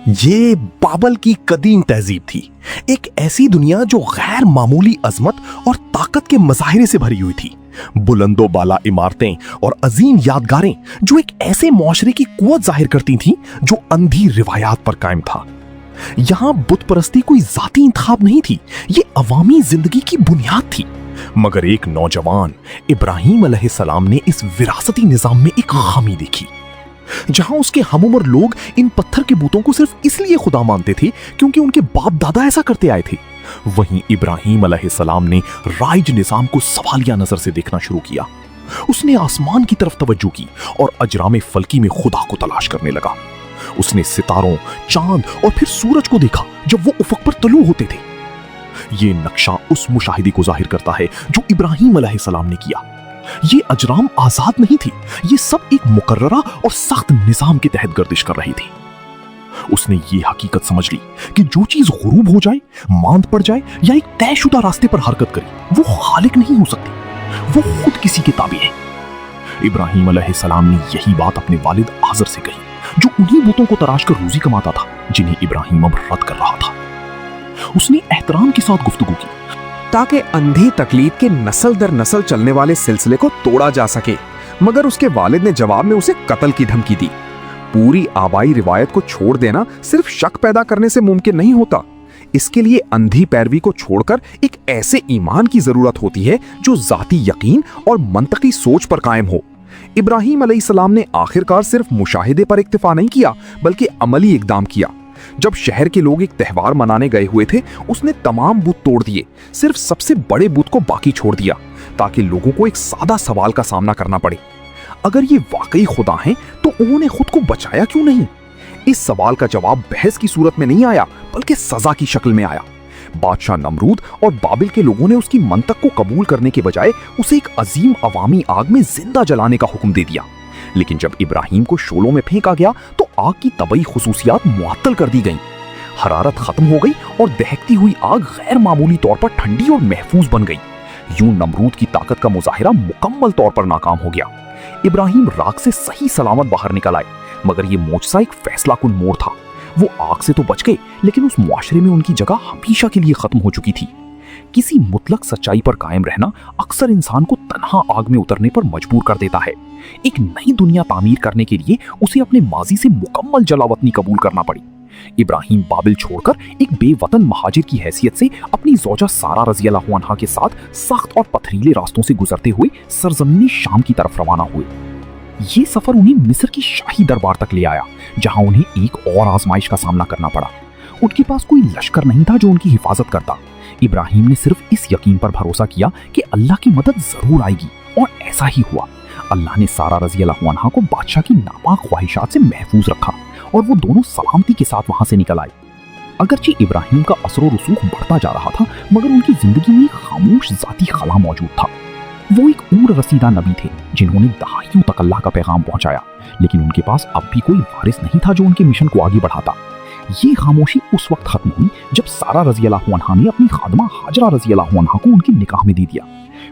یہ بابل کی قدیم تہذیب تھی، ایک ایسی دنیا جو غیر معمولی عظمت اور طاقت کے مظاہرے سے بھری ہوئی تھی۔ بلند و بالا عمارتیں اور عظیم یادگاریں جو ایک ایسے معاشرے کی قوت ظاہر کرتی تھیں جو اندھی روایات پر قائم تھا۔ یہاں بت پرستی کوئی ذاتی انتخاب نہیں تھی، یہ عوامی زندگی کی بنیاد تھی۔ مگر ایک نوجوان ابراہیم علیہ السلام نے اس وراثتی نظام میں ایک خامی دیکھی۔ جہاں اس کے ہم عمر لوگ ان پتھر کے بتوں کو صرف اس لیے خدا مانتے تھے کیونکہ ان کے باپ دادا ایسا کرتے آئے تھے، وہیں ابراہیم علیہ السلام نے رائج نظام کو سوالیہ نظر سے دیکھنا شروع کیا۔ اس نے آسمان کی طرف توجہ کی اور اجرام فلکی میں خدا کو تلاش کرنے لگا۔ اس نے ستاروں، چاند اور پھر سورج کو دیکھا جب وہ افق پر طلوع ہوتے تھے۔ یہ نقشہ اس مشاہدے کو ظاہر کرتا ہے جو ابراہیم علیہ السلام نے کیا۔ یہ اجرام آزاد نہیں تھی، یہ سب ایک مقررہ اور سخت نظام کے تحت گردش کر رہی تھی۔ اس نے یہ حقیقت سمجھ لی کہ جو چیز غروب ہو جائے، ماند پڑ جائے یا ایک طے شدہ راستے پر حرکت کرے، وہ خالق نہیں ہو سکتی، وہ خود کسی کے تابع ہے۔ ابراہیم علیہ السلام نے یہی بات اپنے والد آزر سے کہی، جو انہی بتوں کو تراش کر روزی کماتا تھا جنہیں ابراہیم اب رد کر رہا تھا۔ اس نے احترام کے ساتھ گفتگو کی تاکہ اندھی تقلید کے نسل در نسل چلنے والے سلسلے کو توڑا جا سکے، مگر اس کے والد نے جواب میں اسے قتل کی دھمکی دی۔ پوری آبائی روایت کو چھوڑ دینا صرف شک پیدا کرنے سے ممکن نہیں ہوتا، اس کے لیے اندھی پیروی کو چھوڑ کر ایک ایسے ایمان کی ضرورت ہوتی ہے جو ذاتی یقین اور منطقی سوچ پر قائم ہو۔ ابراہیم علیہ السلام نے آخرکار صرف مشاہدے پر اکتفا نہیں کیا بلکہ عملی اقدام کیا۔ جب شہر کے لوگ ایک تہوار منانے گئے ہوئے تھے، اس نے تمام بت توڑ دیے، صرف سب سے بڑے بت کو باقی چھوڑ دیا تاکہ لوگوں کو ایک سادہ سوال کا سامنا کرنا پڑے: اگر یہ واقعی خدا ہیں تو انہوں نے خود کو بچایا کیوں نہیں؟ اس سوال کا جواب بحث کی صورت میں نہیں آیا بلکہ سزا کی شکل میں آیا۔ بادشاہ نمرود اور بابل کے لوگوں نے اس کی منطق کو قبول کرنے کے بجائے اسے ایک عظیم عوامی آگ میں زندہ جلانے کا حکم دے دیا۔ لیکن جب ابراہیم کو شعلوں میں پھینکا گیا تو آگ کی طبعی خصوصیات معطل کر دی گئیں۔ حرارت ختم ہو گئی اور دہکتی ہوئی آگ غیر معمولی طور پر ٹھنڈی اور محفوظ بن گئی۔ یوں نمرود کی طاقت کا مظاہرہ مکمل طور پر ناکام ہو گیا۔ ابراہیم راگ سے صحیح سلامت باہر نکل آئے، مگر یہ معجزہ ایک فیصلہ کن موڑ تھا۔ وہ آگ سے تو بچ گئے لیکن اس معاشرے میں ان کی جگہ ہمیشہ کے لیے ختم ہو چکی تھی۔ کسی مطلق سچائی پر قائم رہنا اکثر انسان کو تنہا آگ میں اترنے پر مجبور کر دیتا ہے۔ ایک نئی دنیا تعمیر کرنے کے لیے اسے اپنے ماضی سے مکمل جلاوطنی قبول کرنا پڑی۔ ابراہیم بابل چھوڑ کر ایک بے وطن مہاجر کی حیثیت سے اپنی زوجہ سارہ رضی اللہ عنہا کے ساتھ سخت اور پتھریلے راستوں سے گزرتے ہوئے سرزمین شام کی طرف روانہ ہوئے۔ یہ سفر انہیں مصر کی شاہی دربار تک لے آیا، جہاں انہیں ایک اور آزمائش کا سامنا کرنا پڑا۔ ان کے پاس کوئی لشکر نہیں تھا جو ان کی حفاظت کرتا۔ ابراہیم نے صرف اس یقین پر بھروسہ کیا کہ اللہ کی مدد ضرور آئے گی، اور ایسا ہی ہوا۔ اللہ نے سارہ رضی اللہ عنہا کو بادشاہ کی ناپاک خواہشات سے محفوظ رکھا اور وہ دونوں سلامتی کے ساتھ وہاں سے نکل آئے۔ اگرچہ ابراہیم کا اثر و رسوخ بڑھتا جا رہا تھا، مگر ان کی زندگی میں ایک خاموش ذاتی خلا موجود تھا۔ وہ ایک عمر رسیدہ نبی تھے جنہوں نے دہائیوں تک اللہ کا پیغام پہنچایا، لیکن ان کے پاس اب بھی کوئی وارث نہیں تھا جو ان کے مشن کو آگے بڑھاتا۔ یہ خاموشی اس وقت ختم ہوئی جب سارہ رضی اللہ عنہا نے اپنی خادمہ ہاجرہ رضی اللہ عنہا کو ان کی نکاح میں دے دیا۔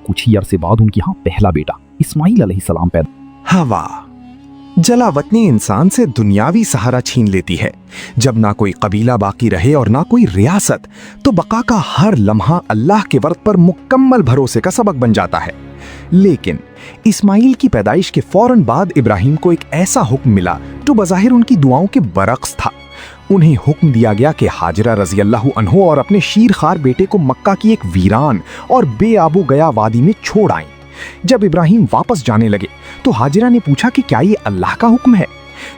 کچھ ہی عرصے بعد ان کے ہاں پہلا بیٹا اسماعیل علیہ السلام پیدا۔ ہوا جلا وطنی انسان سے دنیاوی سہارا چھین لیتی ہے۔ جب نہ کوئی قبیلہ باقی رہے اور نہ کوئی ریاست، تو بقا کا ہر لمحہ اللہ کے ورد پر مکمل بھروسے کا سبق بن جاتا ہے۔ لیکن اسماعیل کی پیدائش کے فوراً بعد ابراہیم کو ایک ایسا حکم ملا جو بظاہر ان کی دعاؤں کے برعکس تھا۔ انہیں حکم دیا گیا کہ ہاجرہ رضی اللہ عنہ اور اپنے شیرخوار بیٹے کو مکہ کی ایک ویران اور بے آب و گیا وادی میں چھوڑ آئیں۔ جب ابراہیم واپس جانے لگے تو ہاجرہ نے پوچھا کہ کیا یہ اللہ کا حکم ہے؟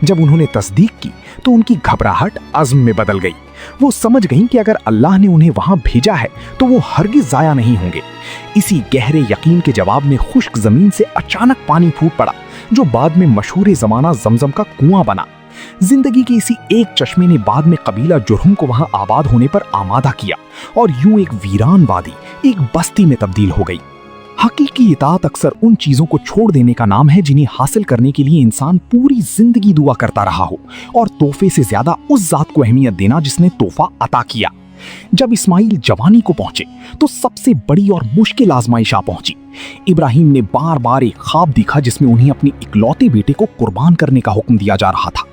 جب انہوں نے تصدیق کی تو ان کی گھبراہٹ عزم میں بدل گئی۔ وہ سمجھ گئیں کہ اگر اللہ نے انہیں وہاں بھیجا ہے تو وہ ہرگز ضائع نہیں ہوں گے۔ اسی گہرے یقین کے جواب میں خشک زمین سے اچانک پانی پھوٹ پڑا جو بعد میں مشہور زمانہ زمزم کا کنواں بنا۔ زندگی کے اسی ایک چشمے نے بعد میں قبیلہ جرہم کو وہاں آباد ہونے پر آمادہ کیا، اور یوں ایک ویران وادی ایک بستی میں تبدیل ہو گئی۔ حقیقی اطاعت اکثر ان چیزوں کو چھوڑ دینے کا نام ہے جنہیں حاصل کرنے کے لیے انسان پوری زندگی دعا کرتا رہا ہو، اور تحفے سے زیادہ اس ذات کو اہمیت دینا جس نے تحفہ عطا کیا۔ جب اسماعیل جوانی کو پہنچے تو سب سے بڑی اور مشکل آزمائش آ پہنچی۔ ابراہیم نے بار بار ایک خواب دیکھا جس میں انہیں اپنے اکلوتے بیٹے کو قربان کرنے کا حکم دیا جا رہا تھا۔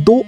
2